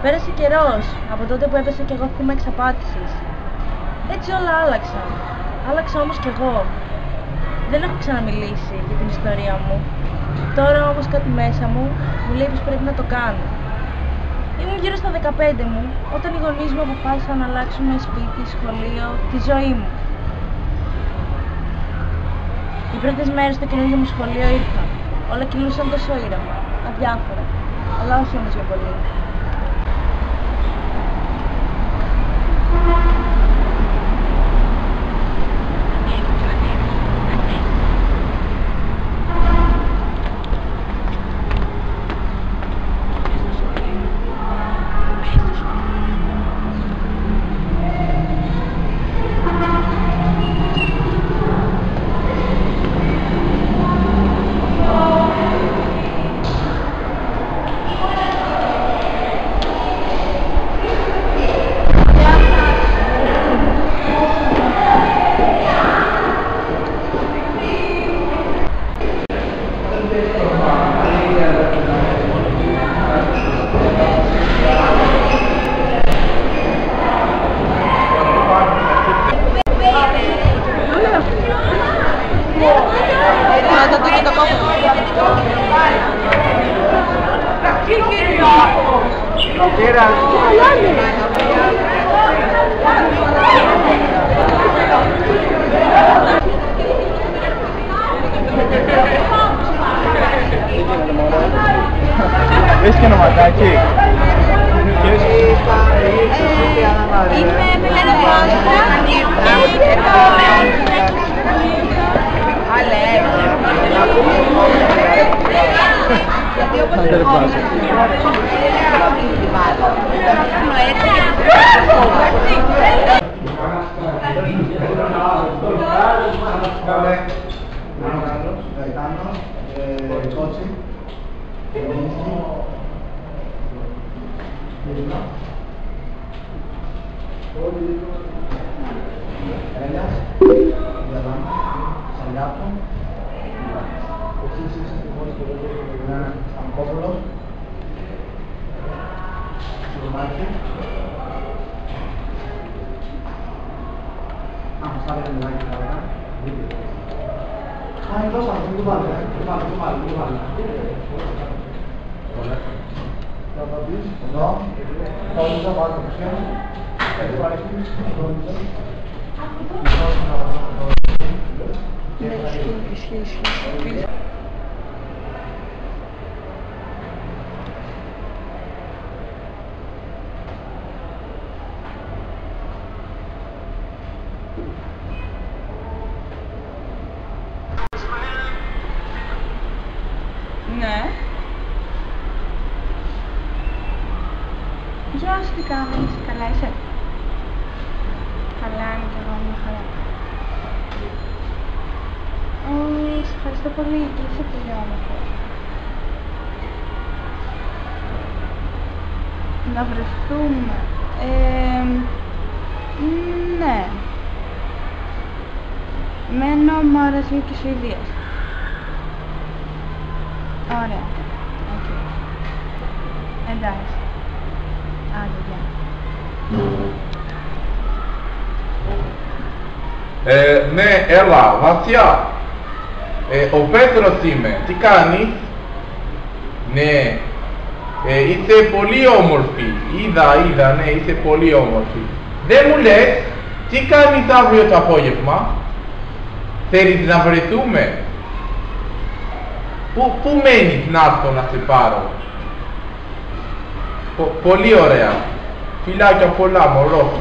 Πέρασε καιρός από τότε που έπεσα κι εγώ θύμα εξαπάτησης. Έτσι όλα άλλαξαν. Άλλαξα όμως κι εγώ. Δεν έχω ξαναμιλήσει για την ιστορία μου. Τώρα όμως κάτι μέσα μου μου λέει πως πρέπει να το κάνω. Ήμουν γύρω στα 15 μου όταν οι γονείς μου αποφάσισαν να αλλάξουμε σπίτι, σχολείο, τη ζωή μου. Οι πρώτες μέρες στο καινούργιο μου σχολείο ήρθαν. Όλα κυλούσαν τόσο ήρεμα, αδιάφορα, αλλά όχι όμως για πολύ. Έχεις και ονοματάκι? Είμαι Μελένα Πάστα και γιατί όπως ερχόμαστε ναι. Γεια σου, τι κάνεις, καλά είσαι? Καλά είμαι κι εγώ, μια χαρά. Σε ευχαριστώ πολύ και είσαι πολύ όμορφος. Να βρεθούμε. Ναι. Μένω Μαρασιού και Σουηδίας. Ωραία. Okay. Εντάξει. Άντε, γεια. Ναι, έλα, Βασιά. Ο Πέτρος είμαι. Τι κάνεις? Ναι. Είσαι πολύ όμορφη. Είδα, ναι, είσαι πολύ όμορφη. Δεν μου λες, τι κάνεις αύριο το απόγευμα? Θέλεις να βρεθούμε? Πού μένεις να έρθω να σε πάρω? Πολύ ωραία. Φιλάκια πολλά, μωρό.